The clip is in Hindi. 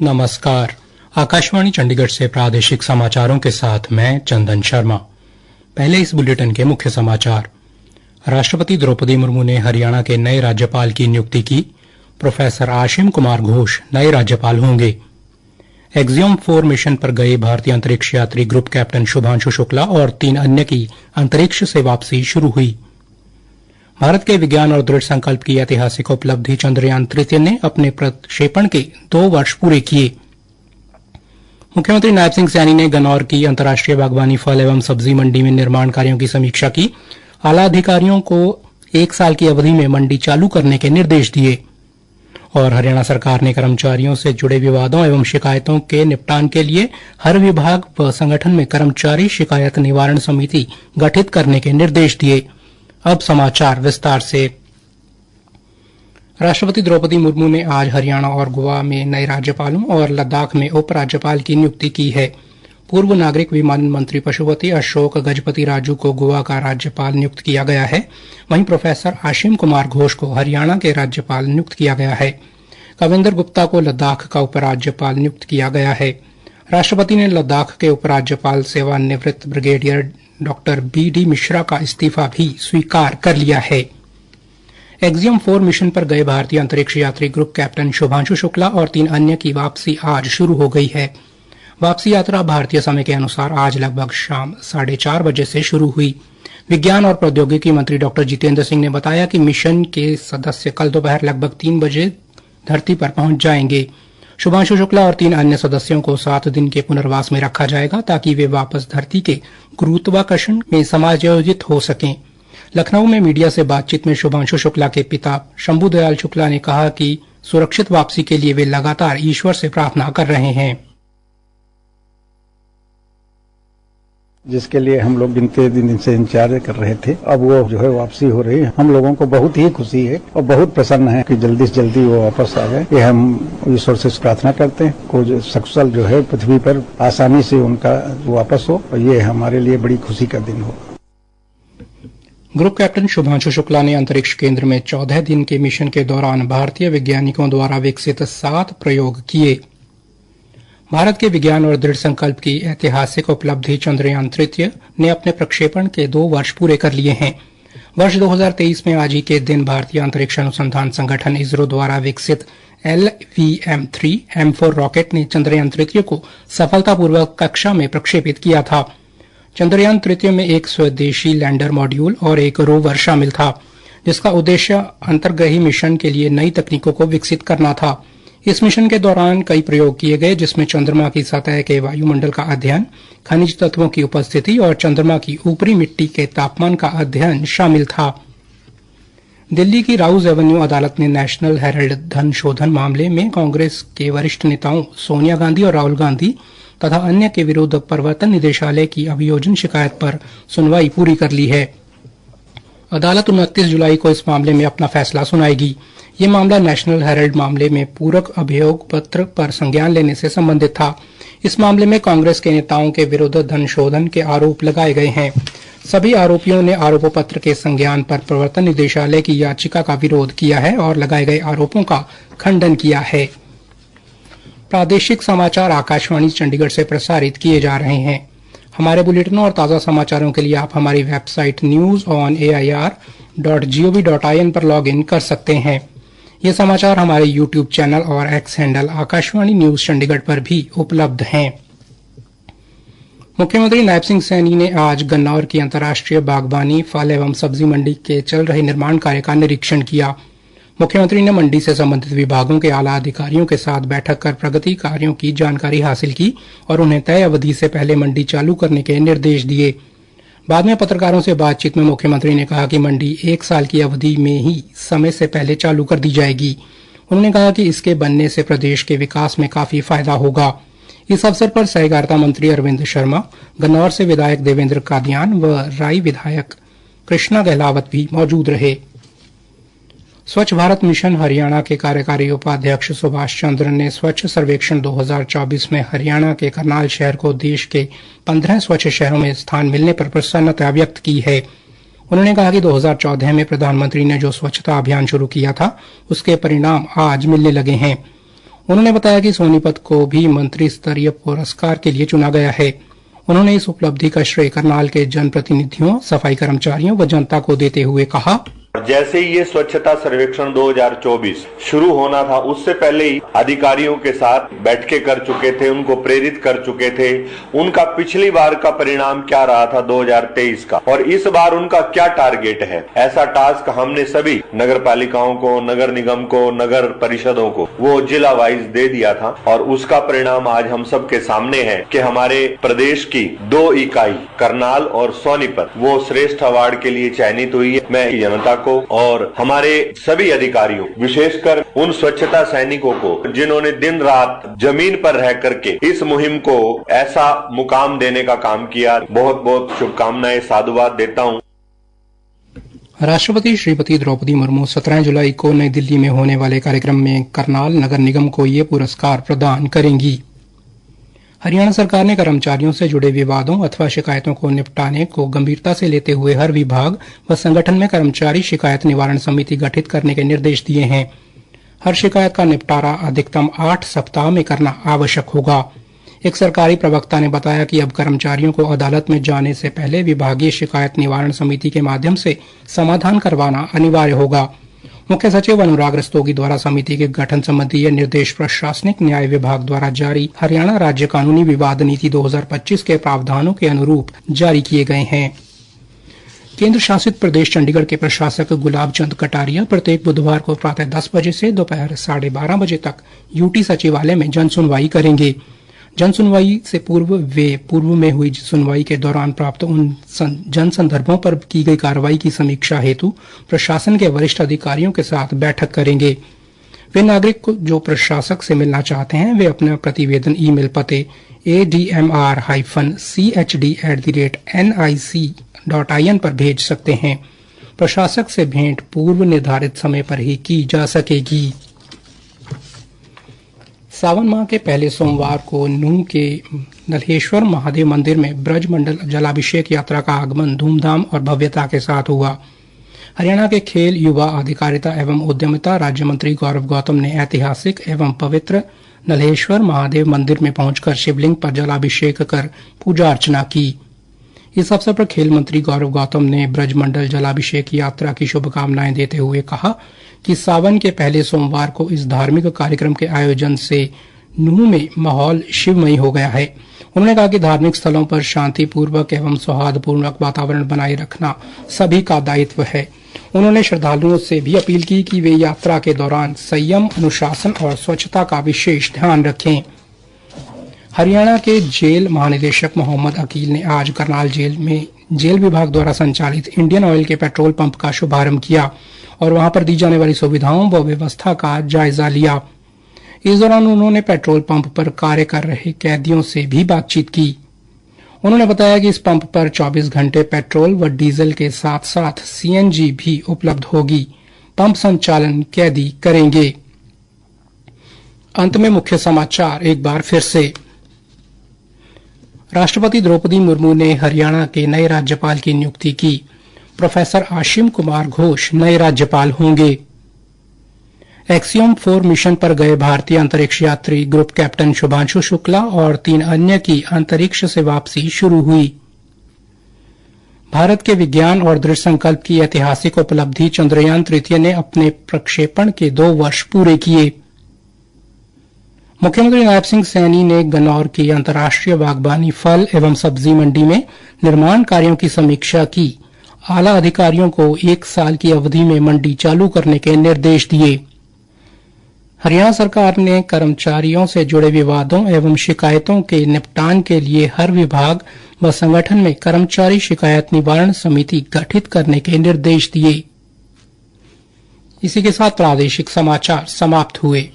नमस्कार। आकाशवाणी चंडीगढ़ से प्रादेशिक समाचारों के साथ मैं चंदन शर्मा। पहले इस बुलेटिन के मुख्य समाचार। राष्ट्रपति द्रौपदी मुर्मू ने हरियाणा के नए राज्यपाल की नियुक्ति की। प्रोफेसर आशिम कुमार घोष नए राज्यपाल होंगे। एक्सियम 4 मिशन पर गए भारतीय अंतरिक्ष यात्री ग्रुप कैप्टन शुभांशु शुक्ला और 3 अन्य की अंतरिक्ष से वापसी शुरू हुई। भारत के विज्ञान और दृढ़ संकल्प की ऐतिहासिक उपलब्धि चंद्रयान तृतीय ने अपने प्रक्षेपण के 2 वर्ष पूरे किए। मुख्यमंत्री नायब सिंह सैनी ने गन्नौर की अंतर्राष्ट्रीय बागवानी फल एवं सब्जी मंडी में निर्माण कार्यों की समीक्षा की। आला अधिकारियों को 1 साल की अवधि में मंडी चालू करने के निर्देश दिए। और हरियाणा सरकार ने कर्मचारियों से जुड़े विवादों एवं शिकायतों के निपटान के लिए हर विभाग व संगठन में कर्मचारी शिकायत निवारण समिति गठित करने के निर्देश दिए। अब समाचार विस्तार से। राष्ट्रपति द्रौपदी मुर्मू ने आज हरियाणा और गोवा में नए राज्यपालों और लद्दाख में उपराज्यपाल की नियुक्ति की है। पूर्व नागरिक विमानन मंत्री पशुपति अशोक गजपति राजू को गोवा का राज्यपाल नियुक्त किया गया है। वहीं प्रोफेसर आशिम कुमार घोष को हरियाणा के राज्यपाल नियुक्त किया गया है। कविंदर गुप्ता को लद्दाख का उपराज्यपाल नियुक्त किया गया है। राष्ट्रपति ने लद्दाख के उपराज्यपाल सेवानिवृत्त ब्रिगेडियर डॉक्टर बी.डी. मिश्रा का इस्तीफा भी स्वीकार कर लिया है। एक्सियम 4 मिशन पर गए भारतीय अंतरिक्ष यात्री ग्रुप कैप्टन शुभांशु शुक्ला और 3 अन्य की वापसी आज शुरू हो गई है। वापसी यात्रा भारतीय समय के अनुसार आज लगभग शाम 4:30 बजे से शुरू हुई। विज्ञान और प्रौद्योगिकी मंत्री डॉक्टर जितेंद्र सिंह ने बताया कि मिशन के सदस्य कल दोपहर लगभग 3 बजे धरती पर पहुंच जाएंगे। शुभांशु शुक्ला और 3 अन्य सदस्यों को 7 दिन के पुनर्वास में रखा जाएगा ताकि वे वापस धरती के गुरुत्वाकर्षण में समायोजित हो सकें। लखनऊ में मीडिया से बातचीत में शुभांशु शुक्ला के पिता शंभू दयाल शुक्ला ने कहा कि सुरक्षित वापसी के लिए वे लगातार ईश्वर से प्रार्थना कर रहे हैं। जिसके लिए हम लोग गिनते दिन से इंतजार कर रहे थे, अब वो जो है वापसी हो रही है। हम लोगों को बहुत ही खुशी है और बहुत प्रसन्न है कि जल्दी से जल्दी वो वापस आ गए। ये हम ईश्वर से प्रार्थना करते हैं को सकुशल जो है पृथ्वी पर आसानी से उनका वापस हो और ये हमारे लिए बड़ी खुशी का दिन हो। ग्रुप कैप्टन शुभांशु शुक्ला ने अंतरिक्ष केंद्र में 14 दिन के मिशन के दौरान भारतीय वैज्ञानिकों द्वारा विकसित 7 प्रयोग किए। भारत के विज्ञान और दृढ़ संकल्प की ऐतिहासिक उपलब्धि चंद्रयान तृतीय ने अपने प्रक्षेपण के 2 वर्ष पूरे कर लिए हैं। वर्ष 2023 में आज ही के दिन भारतीय अंतरिक्ष अनुसंधान संगठन इसरो द्वारा विकसित LVM-3 M4 रॉकेट ने चंद्रयान तृतीय को सफलतापूर्वक कक्षा में प्रक्षेपित किया था। चंद्रयान तृतीय में एक स्वदेशी लैंडर मॉड्यूल और एक रोवर शामिल था, जिसका उद्देश्य अंतर्ग्रही मिशन के लिए नई तकनीकों को विकसित करना था। इस मिशन के दौरान कई प्रयोग किए गए, जिसमें चंद्रमा की सतह के वायुमंडल का अध्ययन, खनिज तत्वों की उपस्थिति और चंद्रमा की ऊपरी मिट्टी के तापमान का अध्ययन शामिल था। दिल्ली की राउज एवेन्यू अदालत ने नेशनल हेराल्ड धन शोधन मामले में कांग्रेस के वरिष्ठ नेताओं सोनिया गांधी और राहुल गांधी तथा अन्य के विरुद्ध प्रवर्तन निदेशालय की अभियोजन शिकायत पर सुनवाई पूरी कर ली है। अदालत 29 जुलाई को इस मामले में अपना फैसला सुनाएगी। ये मामला नेशनल हेराल्ड मामले में पूरक अभियोग पत्र पर संज्ञान लेने से संबंधित था। इस मामले में कांग्रेस के नेताओं के विरुद्ध धन शोधन के आरोप लगाए गए हैं। सभी आरोपियों ने आरोप पत्र के संज्ञान पर प्रवर्तन निदेशालय की याचिका का विरोध किया है और लगाए गए आरोपों का खंडन किया है। प्रादेशिक समाचार आकाशवाणी चंडीगढ़ से प्रसारित किए जा रहे हैं। हमारे बुलेटिनों और ताज़ा समाचारों के लिए आप हमारी वेबसाइट news.on.air.gov.in पर लॉग इन कर सकते हैं। ये समाचार हमारे YouTube चैनल और x handle Akashvani news Chandigarh पर भी उपलब्ध हैं। मुख्यमंत्री नायब सिंह सैनी ने आज गन्नौर की अंतर्राष्ट्रीय बागवानी फल एवं सब्जी मंडी के चल रहे निर्माण कार्य का निरीक्षण किया। मुख्यमंत्री ने मंडी से संबंधित विभागों के आला अधिकारियों के साथ बैठक कर प्रगति कार्यों की जानकारी हासिल की और उन्हें तय अवधि से पहले मंडी चालू करने के निर्देश दिए। बाद में पत्रकारों से बातचीत में मुख्यमंत्री ने कहा कि मंडी 1 साल की अवधि में ही समय से पहले चालू कर दी जाएगी। उन्होंने कहा कि इसके बनने से प्रदेश के विकास में काफी फायदा होगा। इस अवसर पर सहकारिता मंत्री अरविंद शर्मा, गन्नौर से विधायक देवेंद्र कादियान व राई विधायक कृष्णा गहलावत भी मौजूद रहे। स्वच्छ भारत मिशन हरियाणा के कार्यकारी उपाध्यक्ष सुभाष चंद्र ने स्वच्छ सर्वेक्षण 2024 में हरियाणा के करनाल शहर को देश के 15 स्वच्छ शहरों में स्थान मिलने पर प्रसन्नता व्यक्त की है। उन्होंने कहा कि 2014 में प्रधानमंत्री ने जो स्वच्छता अभियान शुरू किया था, उसके परिणाम आज मिलने लगे हैं। उन्होंने बताया कि सोनीपत को भी मंत्री स्तरीय पुरस्कार के लिए चुना गया है। उन्होंने इस उपलब्धि का श्रेय करनाल के जनप्रतिनिधियों, सफाई कर्मचारियों व जनता को देते हुए कहा, जैसे ही ये स्वच्छता सर्वेक्षण 2024 शुरू होना था, उससे पहले ही अधिकारियों के साथ बैठकें कर चुके थे, उनको प्रेरित कर चुके थे। उनका पिछली बार का परिणाम क्या रहा था 2023 का, और इस बार उनका क्या टारगेट है, ऐसा टास्क हमने सभी नगर पालिकाओं को, नगर निगम को, नगर परिषदों को वो जिला वाइज दे दिया था। और उसका परिणाम आज हम सबके सामने है कि हमारे प्रदेश की 2 इकाई करनाल और सोनीपत वो श्रेष्ठ अवार्ड के लिए चयनित हुई है। मैं जनता को और हमारे सभी अधिकारियों, विशेषकर उन स्वच्छता सैनिकों को जिन्होंने दिन रात जमीन पर रह करके इस मुहिम को ऐसा मुकाम देने का काम किया, बहुत बहुत शुभकामनाएं, साधुवाद देता हूं। राष्ट्रपति श्रीमती द्रौपदी मुर्मू 17 जुलाई को नई दिल्ली में होने वाले कार्यक्रम में करनाल नगर निगम को ये पुरस्कार प्रदान करेंगी। हरियाणा सरकार ने कर्मचारियों से जुड़े विवादों अथवा शिकायतों को निपटाने को गंभीरता से लेते हुए हर विभाग व संगठन में कर्मचारी शिकायत निवारण समिति गठित करने के निर्देश दिए हैं। हर शिकायत का निपटारा अधिकतम 8 सप्ताह में करना आवश्यक होगा। एक सरकारी प्रवक्ता ने बताया कि अब कर्मचारियों को अदालत में जाने से पहले विभागीय शिकायत निवारण समिति के माध्यम से समाधान करवाना अनिवार्य होगा। मुख्य सचिव अनुराग रस्तोगी द्वारा समिति के गठन संबंधी यह निर्देश प्रशासनिक न्याय विभाग द्वारा जारी हरियाणा राज्य कानूनी विवाद नीति 2025 के प्रावधानों के अनुरूप जारी किए गए हैं। केंद्र शासित प्रदेश चंडीगढ़ के प्रशासक गुलाब चंद कटारिया प्रत्येक बुधवार को प्रातः 10 बजे से दोपहर 12:30 बजे तक यूटी सचिवालय में जन सुनवाई करेंगे। जन सुनवाई से पूर्व में हुई सुनवाई के दौरान प्राप्त उन जन संदर्भों पर की गई कार्रवाई की समीक्षा हेतु प्रशासन के वरिष्ठ अधिकारियों के साथ बैठक करेंगे। वे नागरिक को जो प्रशासक से मिलना चाहते हैं वे अपना प्रतिवेदन ईमेल पते admr-chd@nic.in पर भेज सकते हैं। प्रशासक से भेंट पूर्व निर्धारित समय पर ही की जा सकेगी। सावन माह के पहले सोमवार को नूंह के नल्हेश्वर महादेव मंदिर में ब्रज मंडल जलाभिषेक यात्रा का आगमन धूमधाम और भव्यता के साथ हुआ। हरियाणा के खेल, युवा, अधिकारिता एवं उद्यमिता राज्य मंत्री गौरव गौतम ने ऐतिहासिक एवं पवित्र नल्हेश्वर महादेव मंदिर में पहुंचकर शिवलिंग पर जलाभिषेक कर पूजा अर्चना की। इस अवसर पर खेल मंत्री गौरव गौतम ने ब्रजमंडल जलाभिषेक यात्रा की शुभकामनाएं देते हुए कहा कि सावन के पहले सोमवार को इस धार्मिक कार्यक्रम के आयोजन से नूंह में माहौल शिवमयी हो गया है। उन्होंने कहा कि धार्मिक स्थलों पर शांतिपूर्वक एवं सौहार्दपूर्वक वातावरण बनाए रखना सभी का दायित्व है। उन्होंने श्रद्धालुओं से भी अपील की कि वे यात्रा के दौरान संयम, अनुशासन और स्वच्छता का विशेष ध्यान रखें। हरियाणा के जेल महानिदेशक मोहम्मद अकील ने आज करनाल जेल में जेल विभाग द्वारा संचालित इंडियन ऑयल के पेट्रोल पंप का शुभारंभ किया और वहां पर दी जाने वाली सुविधाओं व व्यवस्था का जायजा लिया। इस दौरान उन्होंने पेट्रोल पंप पर कार्य कर रहे कैदियों से भी बातचीत की। उन्होंने बताया कि इस पंप पर 24 घंटे पेट्रोल व डीजल के साथ साथ सीएनजी भी उपलब्ध होगी। पंप संचालन कैदी करेंगे। अंत में मुख्य समाचार एक बार फिर से। राष्ट्रपति द्रौपदी मुर्मू ने हरियाणा के नए राज्यपाल की नियुक्ति की। प्रोफेसर आशिम कुमार घोष नए राज्यपाल होंगे। एक्सियम 4 मिशन पर गए भारतीय अंतरिक्ष यात्री ग्रुप कैप्टन शुभांशु शुक्ला और 3 अन्य की अंतरिक्ष से वापसी शुरू हुई। भारत के विज्ञान और दृढ़ संकल्प की ऐतिहासिक उपलब्धि चंद्रयान तृतीय ने अपने प्रक्षेपण के 2 वर्ष पूरे किए। मुख्यमंत्री नायब सिंह सैनी ने गन्नौर की अंतर्राष्ट्रीय बागबानी फल एवं सब्जी मंडी में निर्माण कार्यों की समीक्षा की। आला अधिकारियों को 1 साल की अवधि में मंडी चालू करने के निर्देश दिए। हरियाणा सरकार ने कर्मचारियों से जुड़े विवादों एवं शिकायतों के निपटान के लिए हर विभाग व संगठन में कर्मचारी शिकायत निवारण समिति गठित करने के निर्देश दिए। इसी के साथ प्रादेशिक समाचार समाप्त हुए।